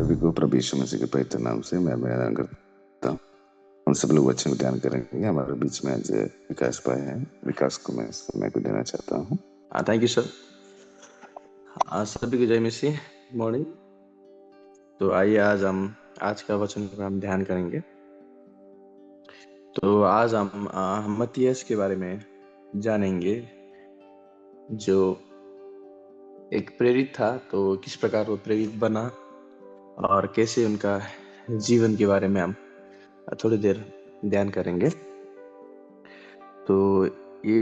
सभी को प्रभु यीशु मसीह के पवित्र नाम से मैं अभिनंदन करता हूँ। हम सब लोग वचन को ध्यान करेंगे। हमारे बीच में आज विकास भाई हैं। विकास को मैं समय को देना चाहता हूँ। Thank you sir. सभी को जय मसीह, मॉर्निंग। तो आइए आज का वचन पर हम ध्यान करेंगे। तो आज हम मत्तियास के बारे में जानेंगे, जो एक प्रेरित था। तो किस प्रकार वो प्रेरित बना और कैसे उनका जीवन के बारे में हम थोड़ी देर ध्यान करेंगे। तो ये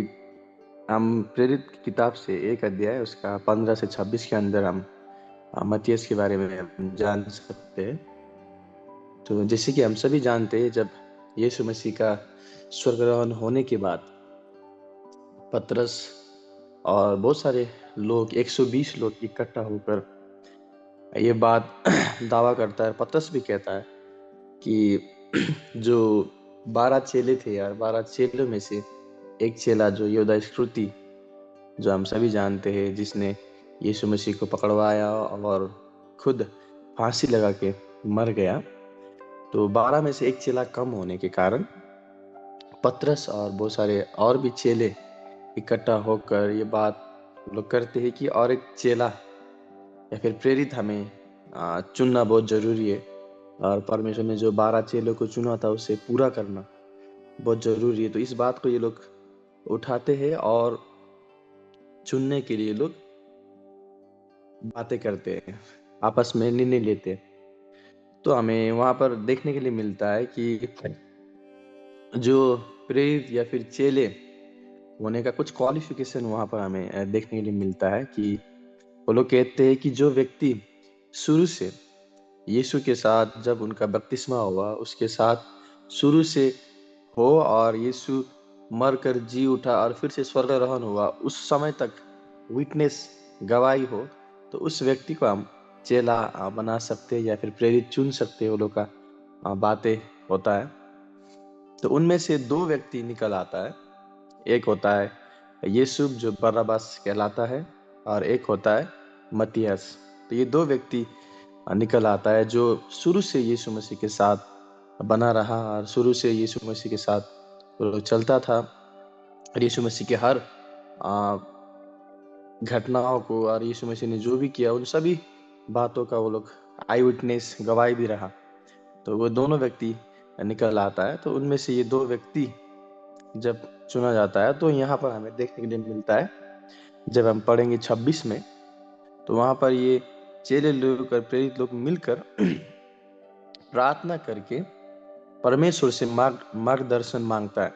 हम प्रेरित की किताब से एक अध्याय उसका 15 से 26 के अंदर हम मत्तियास के बारे में हम जान सकते हैं। तो जैसे कि हम सभी जानते हैं, जब यीशु मसीह का स्वर्गारोहण होने के बाद पतरस और बहुत सारे लोग 120 लोग इकट्ठा होकर ये बात दावा करता है। पतरस भी कहता है कि जो 12 चेले थे यार, 12 चेलों में से एक चेला जो यहूदा इस्करियोती, जो हम सभी जानते हैं, जिसने यीशु मसीह को पकड़वाया और खुद फांसी लगा के मर गया। तो 12 में से एक चेला कम होने के कारण पतरस और बहुत सारे और भी चेले इकट्ठा होकर ये बात लोग करते हैं कि और एक चेला या फिर प्रेरित हमें चुनना बहुत जरूरी है। और परमेश्वर ने जो 12 चेलों को चुना था उसे पूरा करना बहुत जरूरी है। तो इस बात को ये लोग उठाते हैं और चुनने के लिए लोग बातें करते हैं, आपस में निर्णय लेते हैं। तो हमें वहां पर देखने के लिए मिलता है कि जो प्रेरित या फिर चेले होने का कुछ क्वालिफिकेशन वहां पर हमें देखने के लिए मिलता है कि वो लोग कहते हैं कि जो व्यक्ति शुरू से यीशु के साथ, जब उनका बपतिस्मा हुआ उसके साथ शुरू से हो और यीशु मर कर जी उठा और फिर से स्वर्गारोहण हुआ, उस समय तक विटनेस गवाही हो, तो उस व्यक्ति को हम चेला बना सकते हैं या फिर प्रेरित चुन सकते हैं। वो लोग का बातें होता है। तो उनमें से 2 व्यक्ति निकल आता है। एक होता है यूसुफ जो बरनबास कहलाता है, और एक होता है मत्तियास। तो ये 2 व्यक्ति निकल आता है जो शुरू से यीशु मसीह के साथ बना रहा और शुरू से यीशु मसीह के साथ वो चलता था। और यीशु मसीह के हर घटनाओं को और यीशु मसीह ने जो भी किया उन सभी बातों का वो लोग आई विटनेस गवाही भी रहा। तो वो दोनों व्यक्ति निकल आता है। तो उनमें से ये 2 व्यक्ति जब चुना जाता है, तो यहाँ पर हमें देखने के लिए मिलता है, जब हम पढ़ेंगे 26 में, तो वहां पर ये चेले लोग और प्रेरित लोग मिलकर प्रार्थना करके परमेश्वर से मार्गदर्शन मांगता है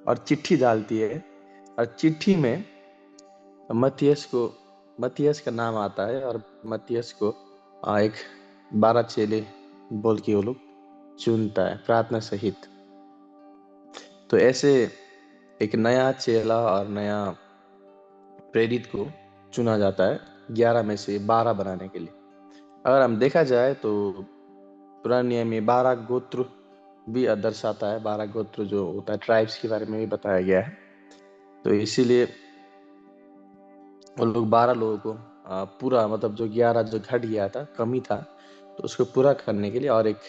और चिट्ठी डालती है। और चिट्ठी में मत्तियास का नाम आता है और मत्तियास को एक 12 चेले बोल के वो लोग चुनता है प्रार्थना सहित। तो ऐसे एक नया चेला और नया प्रेरित को चुना जाता है 11 में से 12 बनाने के लिए। अगर हम देखा जाए तो पुराने नियम में 12 गोत्र भी दर्शाता है। 12 गोत्र जो होता है, ट्राइब्स के बारे में भी बताया गया है। तो इसीलिए वो लोग 12 लोगों को पूरा, मतलब जो 11 जो घट गया था, कमी था, तो उसको पूरा करने के लिए और एक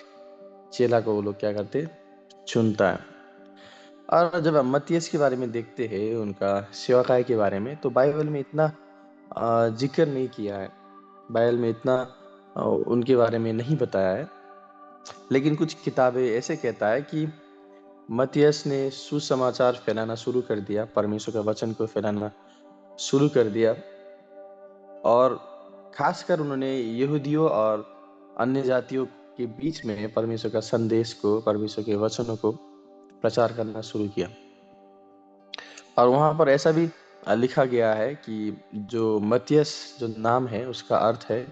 चेला को वो लोग क्या करते, चुनता है। और जब हम मत्तियास के बारे में देखते हैं, उनका सेवकाई के बारे में, तो बाइबल में इतना जिक्र नहीं किया है, बाइबल में इतना उनके बारे में नहीं बताया है। लेकिन कुछ किताबें ऐसे कहता है कि मत्तियास ने सुसमाचार फैलाना शुरू कर दिया, परमेश्वर का वचन को फैलाना शुरू कर दिया, और खासकर उन्होंने यहूदियों और अन्य जातियों के बीच में परमेश्वर का संदेश को, परमेश्वर के वचनों को प्रचार करना शुरू किया। और वहां पर ऐसा भी लिखा गया है कि जो मत्तियास जो नाम है उसका अर्थ है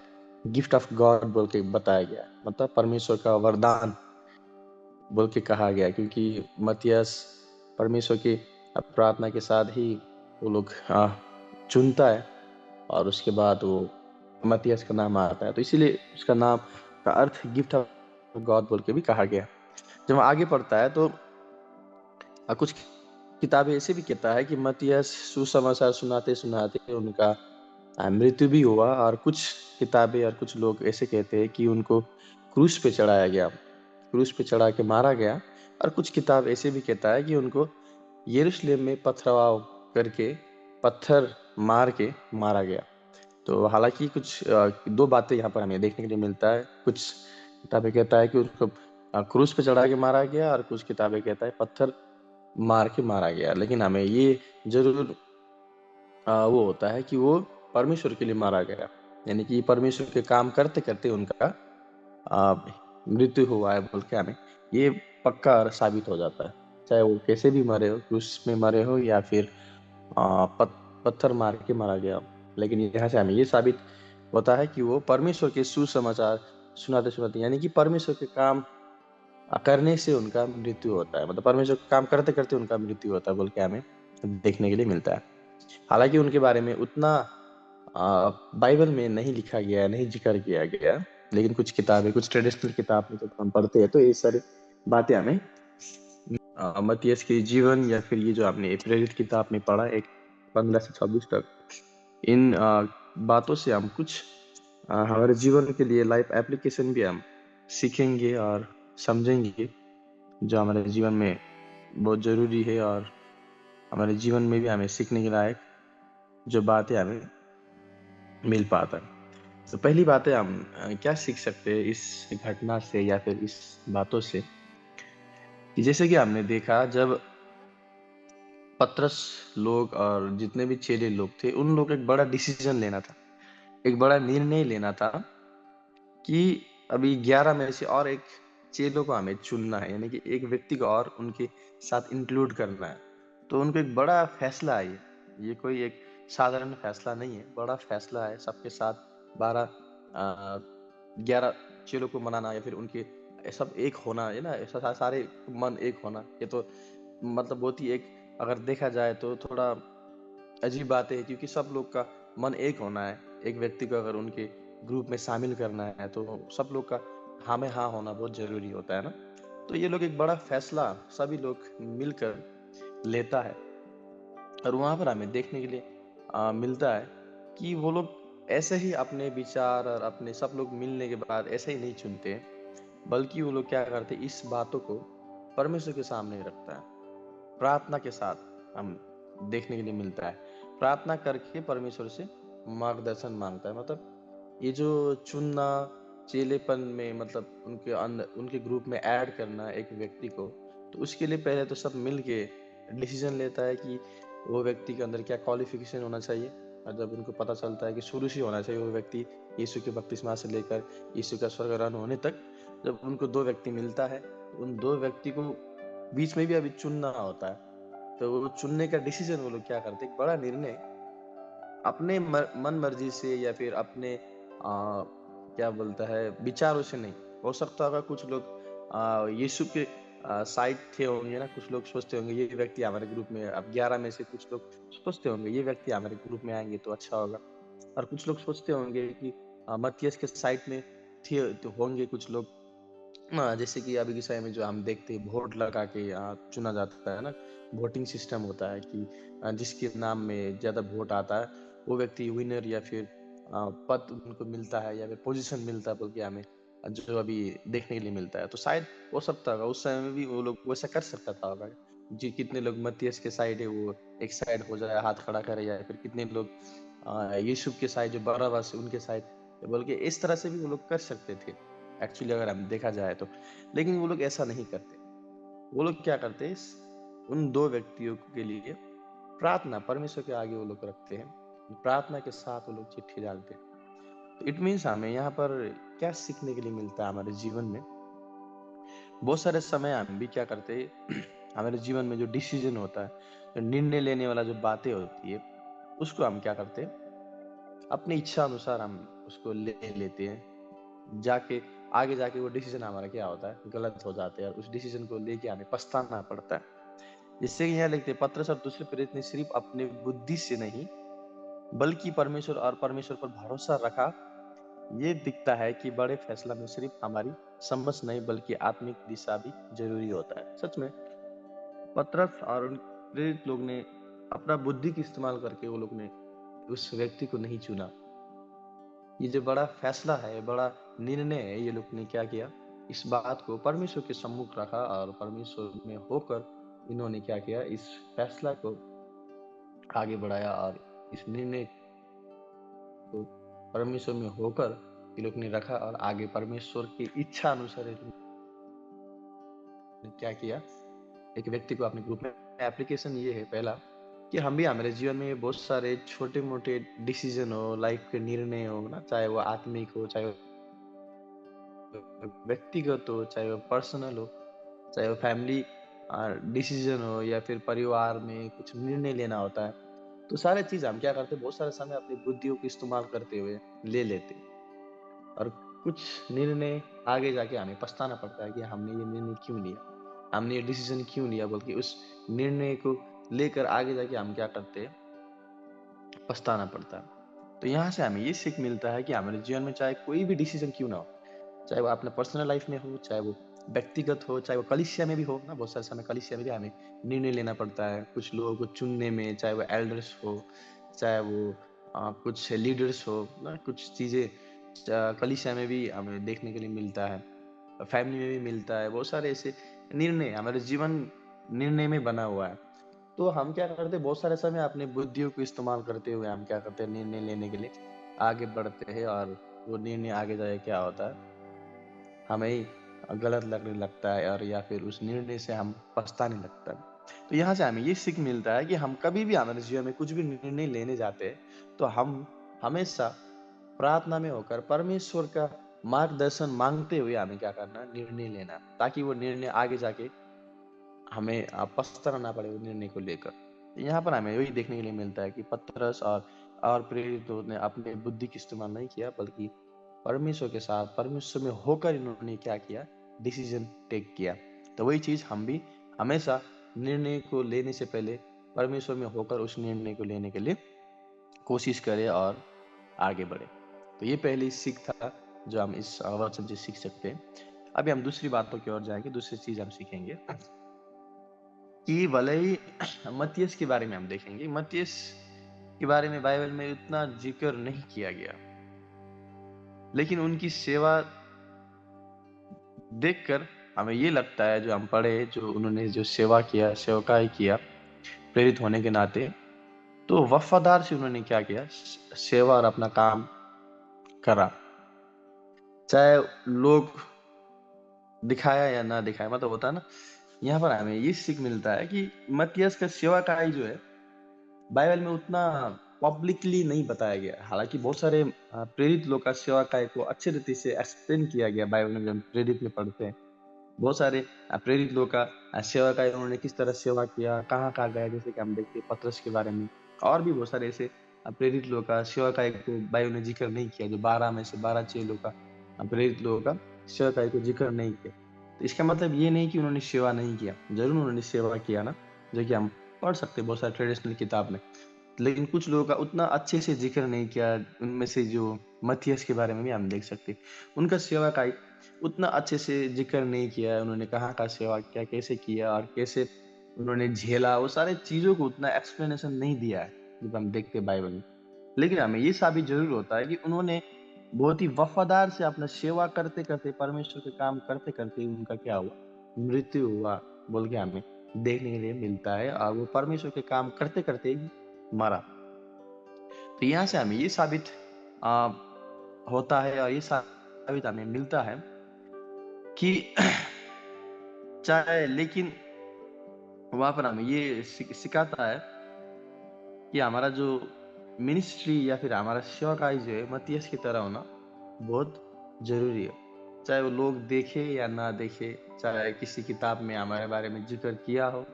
गिफ्ट ऑफ गॉड बोल के बताया गया, मतलब परमेश्वर का वरदान बोल के कहा गया, क्योंकि मत्तियास परमेश्वर की प्रार्थना के साथ ही वो लोग चुनता है और उसके बाद वो मत्तियास का नाम आता है। तो इसीलिए उसका नाम का अर्थ गिफ्ट ऑफ गॉड बोल के भी कहा गया। जब आगे पढ़ता है तो कुछ किताबें ऐसे भी कहता है कि मत्तियास सुसमाचार सुनाते सुनाते उनका मृत्यु भी हुआ, और कुछ किताबें और कुछ लोग ऐसे कहते हैं कि उनको क्रूस पे चढ़ाया गया, क्रूस पे चढ़ा के मारा गया। और कुछ किताब ऐसे भी कहता है कि उनको यरूशलेम में पथराव करके, पत्थर मार के मारा गया। तो हालांकि कुछ दो बातें यहाँ पर हमें देखने के लिए मिलता है। कुछ किताबें कहता है कि उसको क्रूस पे चढ़ा के मारा गया, और कुछ किताबें कहता है पत्थर मार के मारा गया। लेकिन हमें ये जरूर वो होता है कि वो परमेश्वर के लिए मारा गया, यानी कि परमेश्वर के काम करते करते उनका आ, मृत्यु हुआ है बोल के हमें ये पक्का साबित हो जाता है। चाहे वो कैसे भी मरे हो, क्रूस में मरे हो या फिर पत्थर मार के मारा गया हो। लेकिन यहाँ से हमें ये साबित होता है कि वो परमेश्वर के सुसमाचार सुनाते सुनाते, यानी कि परमेश्वर के काम करने से उनका मृत्यु होता है, मतलब परमेश्वर का काम करते करते उनका मृत्यु होता है बोल के हमें देखने के लिए मिलता है। हालांकि उनके बारे में उतना बाइबल में नहीं लिखा गया है, नहीं जिक्र किया गया है। लेकिन कुछ किताबें, कुछ ट्रेडिशनल किताब में जब हम पढ़ते हैं तो ये सारी बातें हमें मत्तियस के जीवन या फिर ये जो आपने प्रेरित किताब में पढ़ा, एक 15 से 26 तक, इन बातों से हम कुछ हमारे जीवन के लिए लाइफ एप्लीकेशन भी हम सीखेंगे और समझेंगे, जो हमारे जीवन में बहुत जरूरी है, और हमारे जीवन में भी हमें सीखने के लायक जो बातें हमें मिल पाता है। तो पहली बात है, हम क्या सीख सकते हैं इस घटना से या फिर इस बातों से, कि जैसे कि हमने देखा जब पतरस लोग और जितने भी चेले लोग थे, उन लोग एक बड़ा डिसीजन लेना था, एक बड़ा निर्णय लेना था कि अभी 11 में से और एक चेलों को हमें चुनना है, यानी कि एक व्यक्ति को और उनके साथ इंक्लूड करना है। तो उनको एक बड़ा फैसला है, ये कोई एक साधारण फैसला नहीं है, बड़ा फैसला है। सबके साथ 11 चेलों को मनाना, या फिर उनके सब एक होना है ना, ऐसा सारे मन एक होना, ये तो मतलब बहुत ही एक, अगर देखा जाए तो थोड़ा अजीब बात है, क्योंकि सब लोग का मन एक होना है। एक व्यक्ति को अगर उनके ग्रुप में शामिल करना है तो सब लोग का हाँ में हाँ होना बहुत जरूरी होता है ना। तो ये लोग एक बड़ा फैसला सभी लोग मिलकर लेता है, और वहां पर हमें देखने के लिए मिलता है कि वो लोग ऐसे ही अपने विचार और अपने सब लोग मिलने के बाद ऐसे ही नहीं चुनते, बल्कि वो लोग क्या करते, इस बातों को परमेश्वर के सामने रखता है, प्रार्थना के साथ हम देखने के लिए मिलता है। प्रार्थना करके परमेश्वर से मार्गदर्शन मांगता है। मतलब ये जो चुनना, चेलेपन में, मतलब उनके अंदर, उनके ग्रुप में ऐड करना एक व्यक्ति को, तो उसके लिए पहले तो सब मिल के डिसीजन लेता है कि वो व्यक्ति के अंदर क्या क्वालिफिकेशन होना चाहिए। और जब उनको पता चलता है कि शुरू से होना चाहिए वो व्यक्ति, यीशु के बपतिस्मा से लेकर यीशु का स्वर्गारोहण होने तक, जब उनको दो व्यक्ति मिलता है, उन दो व्यक्ति को बीच में भी अभी चुनना होता है। तो वो चुनने का डिसीजन वो लोग क्या करते, एक बड़ा निर्णय अपने मन मर्जी से या फिर अपने क्या बोलता है विचारों से नहीं। हो सकता होगा कुछ लोग यीशु के साइड थे होंगे ना, कुछ लोग सोचते होंगे ये व्यक्ति हमारे ग्रुप में, अब 11 में से कुछ लोग सोचते होंगे ये व्यक्ति हमारे ग्रुप में आएंगे तो अच्छा होगा। और कुछ लोग सोचते होंगे कि मत्तियस के साइड में थे तो होंगे कुछ लोग, जैसे कि अभी के समय में जो हम देखते हैं वोट लगा के चुना जाता है ना, वोटिंग सिस्टम होता है कि जिसके नाम में ज्यादा वोट आता है वो व्यक्ति विनर, या फिर पद उनको मिलता है या फिर पोजीशन मिलता है बोल के हमें जो अभी देखने के लिए मिलता है। तो शायद हो सकता होगा उस समय में भी वो लोग वैसा कर सकता था होगा, जी कितने लोग मत्तियस के साइड है वो एक साइड हो जाए, हाथ खड़ा करे, या फिर कितने लोग यूसुफ के साइड जो बराबस उनके साइड बोल के इस तरह से भी वो लोग कर सकते थे एक्चुअली, अगर हम देखा जाए तो। लेकिन वो लोग ऐसा नहीं करते। वो लोग क्या करते, उन दो व्यक्तियों के लिए प्रार्थना परमेश्वर के आगे वो लोग रखते हैं, प्रार्थना के साथ वो लोग चिट्ठी डालते हैं। तो इट मीन्स हमें यहाँ पर क्या सीखने के लिए मिलता है हमारे जीवन में। बहुत सारे समय हम भी क्या करते हैं हमारे जीवन में जो डिसीजन होता है, जो निर्णय लेने वाला जो बातें होती है, उसको हम क्या करते हैं अपनी इच्छा अनुसार हम उसको ले लेते हैं। जाके आगे जाके वो डिसीजन हमारा क्या होता है, गलत हो जाते हैं, और उस डिसीजन को लेके हमें पछताना पड़ता है। जिससे कि यहाँ लिखते हैं पत्रस और दूसरे प्रेरित ने सिर्फ अपने बुद्धि से नहीं बल्कि परमेश्वर और परमेश्वर पर भरोसा रखा। ये दिखता है कि बड़े फैसला में सिर्फ हमारी समझ नहीं बल्कि आत्मिक दिशा भी जरूरी होता है। सच में पतरस और उन प्रेरित लोग ने अपना बुद्धि की इस्तेमाल करके वो लोग ने उस व्यक्ति को नहीं चुना। ये जो बड़ा फैसला है, बड़ा निर्णय है, ये लोग ने क्या किया, इस बात को परमेश्वर के सम्मुख रखा और परमेश्वर में होकर इन्होंने क्या किया, इस फैसला को आगे बढ़ाया और इस निर्णय को परमेश्वर में होकर ये लोग ने रखा और आगे परमेश्वर की इच्छा अनुसार ये लोग ने क्या किया, एक व्यक्ति को अपने ग्रुप में। एप्लीकेशन ये है पहला कि हम भी हमारे जीवन में बहुत सारे छोटे मोटे डिसीजन हो, लाइफ के निर्णय हो ना, चाहे वो आत्मिक हो, चाहे वो व्यक्तिगत हो, चाहे वो पर्सनल हो, चाहे वो फैमिली डिसीजन हो, या फिर परिवार में कुछ निर्णय लेना होता है, तो सारे चीज हम क्या करते हैं, बहुत सारे समय अपनी बुद्धियों का इस्तेमाल करते हुए ले लेते हैं। और कुछ निर्णय आगे जाके हमें पछताना पड़ता है कि हमने ये निर्णय क्यों लिया, हमने ये डिसीजन क्यों लिया, बल्कि उस निर्णय को लेकर आगे जाके हम क्या करते हैं, पछताना पड़ता है। तो यहाँ से हमें ये सीख मिलता है कि हमारे जीवन में चाहे कोई भी डिसीजन क्यों ना हो, चाहे वो अपने पर्सनल लाइफ में हो, चाहे वो व्यक्तिगत हो, चाहे वो कलीसिया में भी हो ना, बहुत सारे समय कलीसिया में भी हमें निर्णय लेना पड़ता है कुछ लोगों को चुनने में, चाहे वो एल्डर्स हो, चाहे वो कुछ लीडर्स हो ना, कुछ चीज़ें कलीसिया में भी हमें देखने के लिए मिलता है, फैमिली में भी मिलता है। बहुत सारे ऐसे निर्णय हमारे जीवन निर्णय में बना हुआ है। तो हम क्या करते हैं, बहुत सारे समय अपने बुद्धियों को इस्तेमाल करते हुए हम क्या करते हैं, निर्णय लेने के लिए आगे बढ़ते हैं, और वो निर्णय आगे जाके क्या होता है, हमें ही गलत लगने लगता है, और या फिर उस निर्णय से हम पछताने लगता है। तो यहाँ से हमें ये सीख मिलता है कि हम कभी भी हमारे जीवन में कुछ भी निर्णय लेने जाते हैं तो हम हमेशा प्रार्थना में होकर परमेश्वर का मार्गदर्शन मांगते हुए हमें क्या करना, निर्णय लेना, ताकि वो निर्णय आगे जाके हमें पछताना ना पड़े वो निर्णय को लेकर। यहाँ पर हमें वही देखने के लिए मिलता है कि पतरस और प्रेरितों ने अपने बुद्धि का इस्तेमाल नहीं किया, बल्कि परमेश्वर के साथ, परमेश्वर में होकर इन्होंने क्या किया, डिसीजन टेक किया। तो वही चीज हम भी हमेशा निर्णय को लेने से पहले परमेश्वर में होकर उस निर्णय को लेने के लिए कोशिश करें और आगे बढ़े। तो ये पहली सीख था जो हम इस वचन से सीख सकते हैं। अभी हम दूसरी बातों की ओर जाएंगे, दूसरी चीज हम सीखेंगे कि भले ही मत्तियस के बारे में हम देखेंगे, मत्तियस के बारे में बाइबल में उतना जिक्र नहीं किया गया, लेकिन उनकी सेवा देखकर हमें ये लगता है, जो हम पढ़े, जो उन्होंने जो सेवा किया, सेवकाई किया प्रेरित होने के नाते, तो वफादार से उन्होंने क्या किया, सेवा और अपना काम करा, चाहे लोग दिखाया या ना दिखाया। मतलब होता है ना, यहाँ पर हमें ये सीख मिलता है कि मत्तियस का सेवाकाई जो है बाइबल में उतना पब्लिकली नहीं बताया गया। हालांकि बहुत सारे प्रेरित लोग का सेवाकाई को अच्छे रीति से एक्सप्लेन किया गया बाइबल में, जब हम प्रेरित में पढ़ते हैं। बहुत सारे प्रेरित लोग का सेवाकाई, उन्होंने किस तरह सेवा किया, कहाँ कहाँ गया, जैसे कि हम देखते हैं पतरस के बारे में, और भी बहुत सारे ऐसे प्रेरित लोग का सेवाकाई को बाइबल ने जिक्र नहीं किया, जो 12 में से 12 चेलों का, प्रेरित लोगों का सेवाकाई को जिक्र नहीं किया। तो इसका मतलब ये नहीं कि उन्होंने सेवा नहीं किया, जरूर उन्होंने सेवा किया ना, जो कि हम पढ़ सकते हैं बहुत सारे ट्रेडिशनल किताब में। लेकिन कुछ लोगों का उतना अच्छे से जिक्र नहीं किया। उनमें से जो मत्तियस के बारे में भी हम देख सकते हैं, उनका सेवा का उतना अच्छे से जिक्र नहीं किया, उन्होंने कहाँ का सेवा किया, कैसे किया और कैसे उन्होंने झेला, वो सारे चीजों को उतना एक्सप्लेनेशन नहीं दिया है जब हम देखते हैं बाइबल में। लेकिन हमें ये साबित जरूर होता है कि उन्होंने बहुत ही वफादार से अपना सेवा करते करते, परमेश्वर के काम करते करते उनका क्या हुआ, मृत्यु हुआ बोल के हमें देखने के लिए मिलता है, और वो परमेश्वर के काम करते करते ही मरा। तो यहाँ से हमें ये साबित आ, होता है, और ये साबित हमें मिलता है कि चाहे, लेकिन वहां पर हमें ये सिखाता है कि हमारा जो मिनिस्ट्री या फिर हमारा सेवकाई जो है मत्तियस की तरह होना बहुत जरूरी है। चाहे वो लोग देखे या ना देखे, चाहे किसी किताब में हमारे बारे में जिक्र किया हो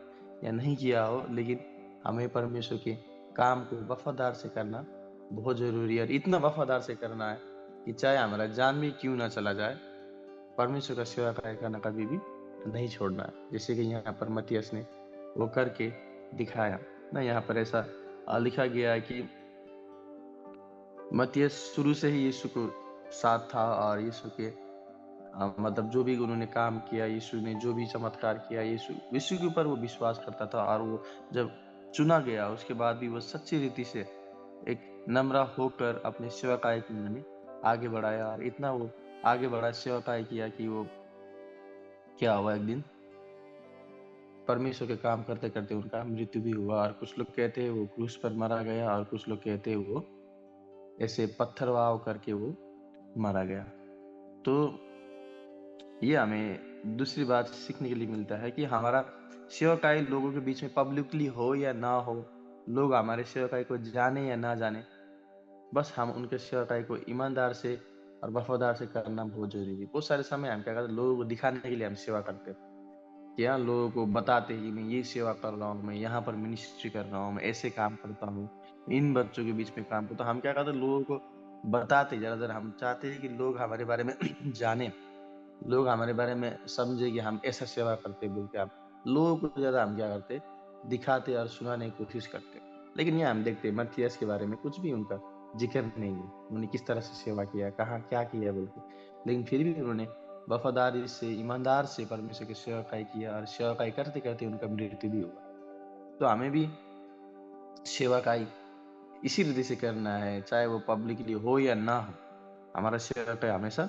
या नहीं किया हो, लेकिन हमें परमेश्वर के काम को वफादार से करना बहुत जरूरी है। और इतना वफादार से करना है कि चाहे हमारा जान भी क्यों ना चला जाए, परमेश्वर का सेवा कार्य करना कभी भी नहीं छोड़ना है, जैसे कि यहाँ पर मत्तियस ने वो करके दिखाया ना। यहाँ पर ऐसा लिखा गया है कि मत्तियस शुरू से ही यीशु को साथ था, और यीशु के मतलब जो भी उन्होंने काम किया, यीशु ने जो भी चमत्कार किया, यीशु के ऊपर वो विश्वास करता था। और वो जब चुना गया उसके बाद भी वो सच्ची रीति से एक नम्र होकर अपने सेवकाई को उन्होंने आगे बढ़ाया, और इतना वो आगे बढ़ा, सेवकाई किया कि वो क्या हुआ, एक दिन परमेश्वर के काम करते करते उनका मृत्यु भी हुआ। और कुछ लोग कहते हैं वो क्रूस पर मारा गया, और कुछ लोग कहते हैं वो ऐसे पत्थरवाह करके वो मारा गया। तो ये हमें दूसरी बात सीखने के लिए मिलता है कि हमारा सेवकाई लोगों के बीच में पब्लिकली हो या ना हो, लोग हमारे सेवकाई को जाने या ना जाने, बस हम उनके सेवकाई को ईमानदार से और वफादार से करना बहुत जरूरी है। बहुत सारे समय हम क्या करते हैं, लोगों को दिखाने के लिए हम सेवा करते हैं, कि हाँ लोगों को बताते हैं कि मैं ये सेवा कर रहा हूँ, मैं यहाँ पर मिनिस्ट्री कर रहा हूँ, मैं ऐसे काम करता हूँ, इन बच्चों के बीच में काम करता हूँ। हम क्या करते हैं, लोगों को बताते ज़रा ज़रा, हम चाहते हैं कि लोग हमारे बारे में जाने, लोग हमारे बारे में समझे कि हम ऐसा सेवा करते बोल के। आप लोगों को ज़्यादा हम क्या करते, दिखाते और सुनाने की कोशिश करते। लेकिन ये हम देखते मत्थियस के बारे में कुछ भी उनका जिक्र नहीं है, उन्होंने किस तरह से सेवा किया, कहाँ क्या किया बोल के। लेकिन फिर भी उन्होंने वफादारी से, ईमानदार से परमेश्वर की सेवकाई किया, और सेवकाई करते करते उनका मृत्यु भी हुआ। तो हमें भी सेवकाई इसी रीति से करना है, चाहे वो पब्लिकली हो या ना हो। हमारा सेवकाई हमेशा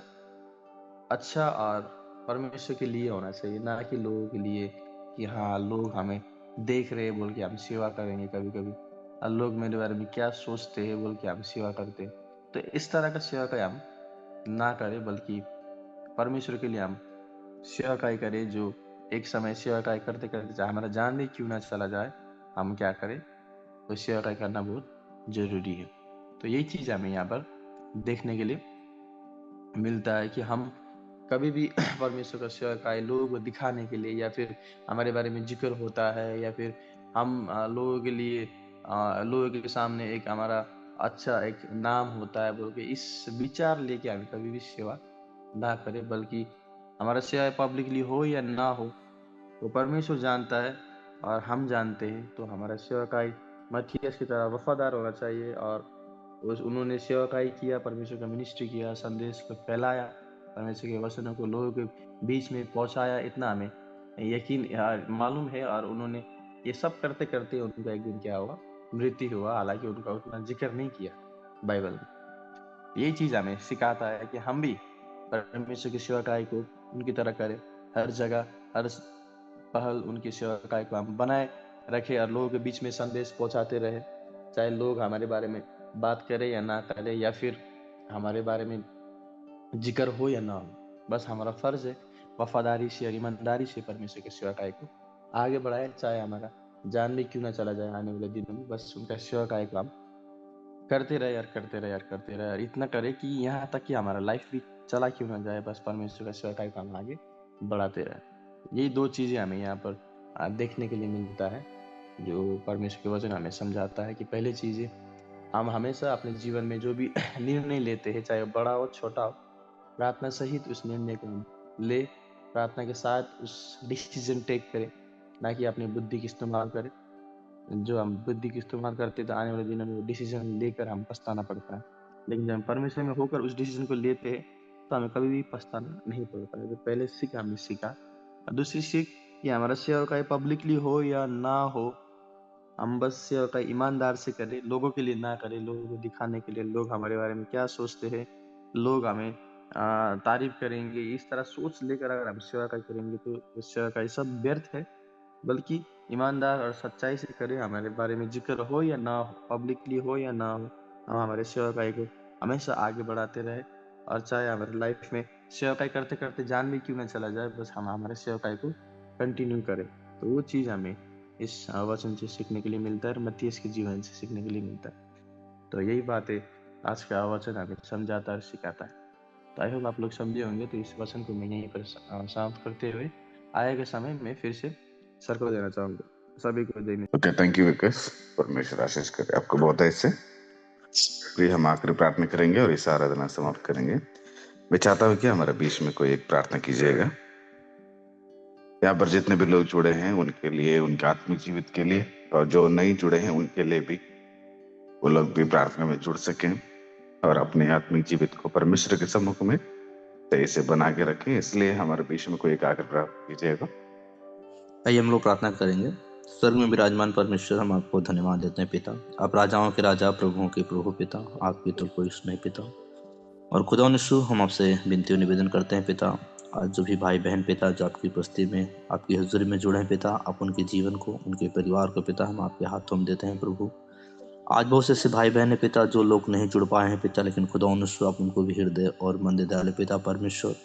अच्छा और परमेश्वर के लिए होना चाहिए, ना कि लोगों के लिए, कि हाँ लोग हमें देख रहे हैं बोल के हम सेवा करेंगे कभी कभी, और लोग मेरे बारे में क्या सोचते हैं बोल के हम सेवा करते हैं। तो इस तरह का सेवकाई हम ना करें, बल्कि परमेश्वर के लिए हम सेवकाई करें, जो एक समय सेवकाई करते करते चाहे हमारा जान भी क्यों ना चला जाए, हम क्या करें, तो सेवकाई करना बहुत जरूरी है। तो यही चीज़ हमें यहाँ पर देखने के लिए मिलता है कि हम कभी भी परमेश्वर का सेवकाई लोगों को दिखाने के लिए, या फिर हमारे बारे में जिक्र होता है, या फिर हम लोगों के लिए लोगों के सामने एक हमारा अच्छा एक नाम होता है बोल के, इस विचार लेके हम कभी भी सेवा ना करें, बल्कि हमारा सेवा पब्लिकली हो या ना हो, वो परमेश्वर जानता है और हम जानते हैं। तो हमारा सेवकाई मत्थियस की तरह वफादार होना चाहिए, और उन्होंने सेवकाई किया, परमेश्वर का मिनिस्ट्री किया, संदेश को फैलाया, परमेश्वर के वचनों को लोगों के बीच में पहुंचाया। इतना हमें यकीन मालूम है। और उन्होंने ये सब करते करते उनका एक दिन क्या हुआ, मृत्यु हुआ। हालांकि उनका उतना जिक्र नहीं किया बाइबल में। यही चीज हमें सिखाता है कि हम भी परमेश्वर की सेवकाई को उनकी तरह करें, हर जगह हर पहल उनकी सेवकाई को हम बनाए रखें, और लोगों के बीच में संदेश पहुंचाते रहे, चाहे लोग हमारे बारे में बात करें या ना करें, या फिर हमारे बारे में जिक्र हो या ना हो। बस हमारा फर्ज है वफादारी से और ईमानदारी से परमेश्वर की सेवकाई को आगे बढ़ाए, चाहे हमारा जान भी क्यों ना चला जाए आने वाले दिनों में। बस उनका सेवकाई को हम करते रहे और करते रहे और करते रहे, और इतना करें कि यहाँ तक कि हमारा लाइफ भी चला क्यों ना जाए, बस परमेश्वर का सेवकाई को हम आगे बढ़ाते रहे। यही दो चीज़ें हमें यहाँ पर देखने के लिए मिलता है, जो परमेश्वर के वचन हमें समझाता है कि पहले चीज़ें हम हमेशा अपने जीवन में जो भी निर्णय लेते हैं, चाहे बड़ा हो छोटा हो, प्रार्थना सहित उस निर्णय को हम ले, प्रार्थना के साथ उस डिसीजन टेक करें, ना कि अपनी बुद्धि की इस्तेमाल करें। जो हम बुद्धि की इस्तेमाल करते तो आने वाले दिनों में वो डिसीजन लेकर हम पछताना पड़ता है। लेकिन जब हम परमेश्वर में होकर उस डिसीजन को लेते हैं, तो हमें कभी भी पछताना नहीं पड़ता है। तो पहले सीख हमने सीखा। और दूसरी सीख कि हमारा सेवकाई पब्लिकली हो या ना हो, हम बस सेवकाई ईमानदार से करें, लोगों के लिए ना करें, लोगों को दिखाने के लिए, लोग हमारे बारे में क्या सोचते हैं, लोग हमें तारीफ करेंगे, इस तरह सोच लेकर अगर हम सेवकाई करेंगे तो वो सेवकाई सब व्यर्थ है। बल्कि ईमानदार और सच्चाई से करें, हमारे बारे में जिक्र हो या ना हो, पब्लिकली हो या ना हो, हम हमारे सेवकाई को हमेशा आगे बढ़ाते रहे। और चाहे हमारे लाइफ में सेवकाई करते करते जान भी क्यों ना चला जाए, बस हम हमारे सेवकाई को कंटिन्यू करें। तो वो चीज़ हमें इस वचन से सीखने के लिए मिलता है, और मत्थियस के जीवन से सीखने के लिए मिलता है। तो यही बातें आज का वचन हमें समझाता है और सिखाता है। तो आई होप आप लोग समझे होंगे। तो इस वचन को मैं यहीं पर समाप्त करते हुए आए के समय में फिर से सर को देना चाहूंगा। सभी को जय ओके, थैंक यू विकास। परमेश्वर आशीष करे आपको बहुत ऐसे। प्रिय, हम आखिरी प्रार्थना करेंगे और इस आराधना समाप्त करेंगे। मैं चाहता हूँ कि हमारे बीच में कोई एक प्रार्थना कीजिएगा। यहाँ पर जितने भी लोग जुड़े हैं उनके लिए, उनके आत्मिक जीवित के लिए, और जो नहीं जुड़े हैं उनके लिए भी, वो लोग भी प्रार्थना में जुड़ सकें और अपने आत्मिक जीवित को परमेश्वर के सम्मुख में सही से बना के रखें। इसलिए हमारे बीच में कोई एक आकर प्रार्थना कीजिएगा। आइए हम लोग प्रार्थना करेंगे। स्वर्ग में विराजमान परमेश्वर, हम आपको धन्यवाद देते हैं पिता। आप राजाओं के राजा, प्रभुओं के प्रभु पिता, आपकी तो कोई नहीं पिता। और खुदा यीशु, हम आपसे विनती और निवेदन करते हैं पिता, आज जो भी भाई बहन पिता जो आपकी उपस्थिति में, आपकी हजूरी में जुड़े हैं पिता, आप उनके जीवन को, उनके परिवार को पिता हम आपके हाथों में देते हैं प्रभु। आज बहुत से ऐसे भाई बहन है पिता जो लोग नहीं जुड़ पाए हैं पिता, लेकिन खुदा यीशु आप उनको भी हृदय और मन दे डाले पिता परमेश्वर,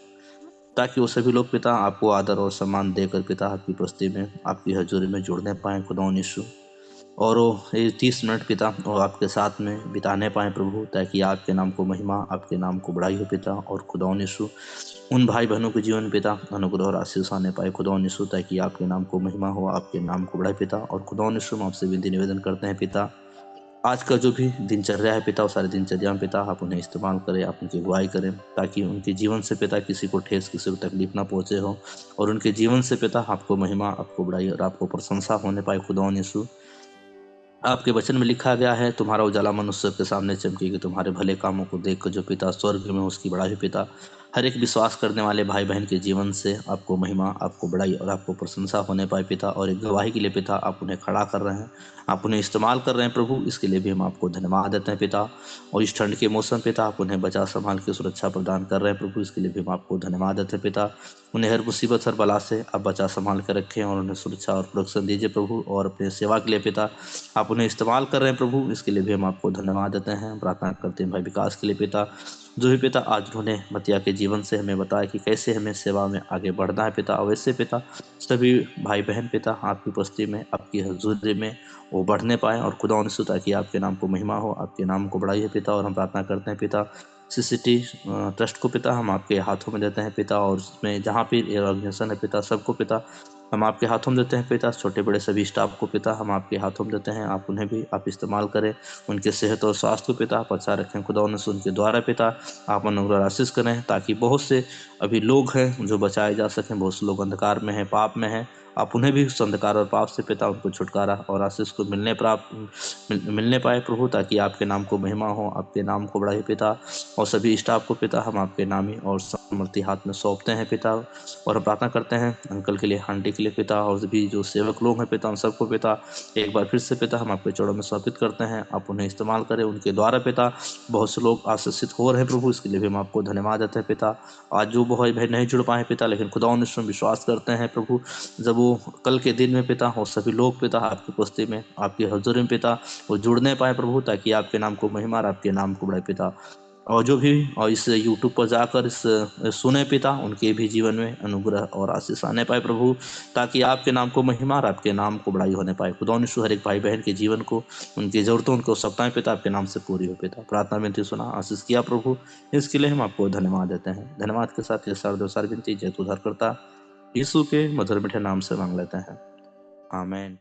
ताकि वो सभी लोग पिता आपको आदर और सम्मान देकर पिता आपकी उपस्थिति में, आपकी हजूरी में जुड़ने पाएँ खुदा यीशु। और वो ये 30 मिनट पिता और आपके साथ में बिताने पाएँ प्रभु, ताकि आपके नाम को महिमा, आपके नाम को बड़ाई हो पिता। और खुदा यीशु उन भाई बहनों के जीवन में पिता अनुग्रह और आशीष आने पाए खुदा यीशु, ताकि आपके नाम को महिमा हो, आपके नाम को बढ़ाए पिता। और खुदा यीशु हम आपसे विनती निवेदन करते हैं पिता, आज का जो भी दिनचर्या है पिता, वो सारे दिनचर्या में पिता आप उन्हें इस्तेमाल करें, आप उनकी अगुवाई करें, ताकि उनके जीवन से पिता किसी को ठेस, किसी को तकलीफ ना पहुंचे हो, और उनके जीवन से पिता आपको महिमा, आपको बड़ाई और आपको प्रशंसा होने पाए खुदा यीशु। आपके वचन में लिखा गया है, तुम्हारा उजाला मनुष्य के सामने चमकेगी, तुम्हारे भले कामों को देखकर जो पिता स्वर्ग में उसकी बड़ाई पिता। हर एक विश्वास करने वाले भाई बहन के जीवन से आपको महिमा, आपको बड़ाई और आपको प्रशंसा होने पाए पिता। और एक गवाही के लिए पिता आप उन्हें खड़ा कर रहे हैं, आप उन्हें इस्तेमाल कर रहे हैं प्रभु, इसके लिए भी हम आपको धन्यवाद देते हैं पिता। और इस ठंड के मौसम पिता आप उन्हें बचा संभाल के सुरक्षा प्रदान कर रहे हैं प्रभु, इसके लिए भी हम आपको धन्यवाद देते हैं पिता। उन्हें हर मुसीबत, हर बला से आप बचा संभाल कर रखें, और उन्हें सुरक्षा और प्रोटेक्शन दीजिए प्रभु। और अपने सेवा के लिए पिता आप उन्हें इस्तेमाल कर रहे हैं प्रभु, इसके लिए भी हम आपको धन्यवाद देते हैं। प्रार्थना करते हैं भाई विकास के लिए पिता, जो भी पिता आज उन्होंने मतिया के जीवन से हमें बताया कि कैसे हमें सेवा में आगे बढ़ना है पिता। वैसे पिता सभी भाई बहन पिता आपकी उपस्थिति में, आपकी हजूरी में वो बढ़ने पाए, और खुदा यीशु ताकि आपके नाम को महिमा हो, आपके नाम को बढ़ाई है पिता। और हम प्रार्थना करते हैं पिता, सीसीटी ट्रस्ट को पिता हम आपके हाथों में देते हैं पिता, और उसमें जहाँ भी ऑर्गेनाइजेशन है पिता सबको पिता हम आपके हाथों में देते हैं पिता। छोटे बड़े सभी स्टाफ को पिता हम आपके हाथों में देते हैं, आप उन्हें भी आप इस्तेमाल करें, उनके सेहत और स्वास्थ्य को पिता आप अच्छा रखें खुदा यीशु। उनके द्वारा पिता आप अनुग्रह आशीष करें, ताकि बहुत से अभी लोग हैं जो बचाए जा सकें, बहुत से लोग अंधकार में हैं, पाप में हैं, आप उन्हें भी उस अंधकार और पाप से पिता उनको छुटकारा और आशीष को मिलने पाए प्रभु, ताकि आपके नाम को महिमा हो, आपके नाम को बढ़ाए पिता। और सभी स्टाफ को पिता हम आपके नामी और समर्थी हाथ में सौंपते हैं पिता। और हम प्रार्थना करते हैं अंकल के लिए, आंटी के लिए पिता, और भी जो सेवक लोग हैं पिता उन सबको पिता एक बार फिर से पिता हम आपके चरणों में समर्पित करते हैं, आप उन्हें इस्तेमाल करें, उनके द्वारा पिता बहुत से लोग आशीषित हो रहे हैं प्रभु, इसके लिए भी हम आपको धन्यवाद देते हैं पिता। आज जो भाई बहन नहीं जुड़ पाए पिता, लेकिन खुदा यीशु में विश्वास करते हैं प्रभु, जब वो कल के दिन में पिता हो सभी लोग पिता आपकी उपस्थिति में, आपकी हजूरी में पिता वो जुड़ने पाए प्रभु, ताकि आपके नाम को महिमा और आपके नाम को बढ़ाए पिता। और जो भी और इस यूट्यूब पर जाकर इस सुने पिता, उनके भी जीवन में अनुग्रह और आशीष आने पाए प्रभु, ताकि आपके नाम को महिमा और आपके नाम को बड़ाई होने पाए खुदा यीशु। हर एक भाई बहन के जीवन को, उनकी जरूरतों, उनको आवश्यकताएं पिता आपके नाम से पूरी हो पिता। प्रार्थना विनती सुना, आशीष किया प्रभु, इसके लिए हम आपको धन्यवाद देते हैं। धन्यवाद के साथ ये सर्वदोसार विनती जय उद्धार करता यीशु के मधुर मीठे नाम से मांग लेते हैं, आमीन।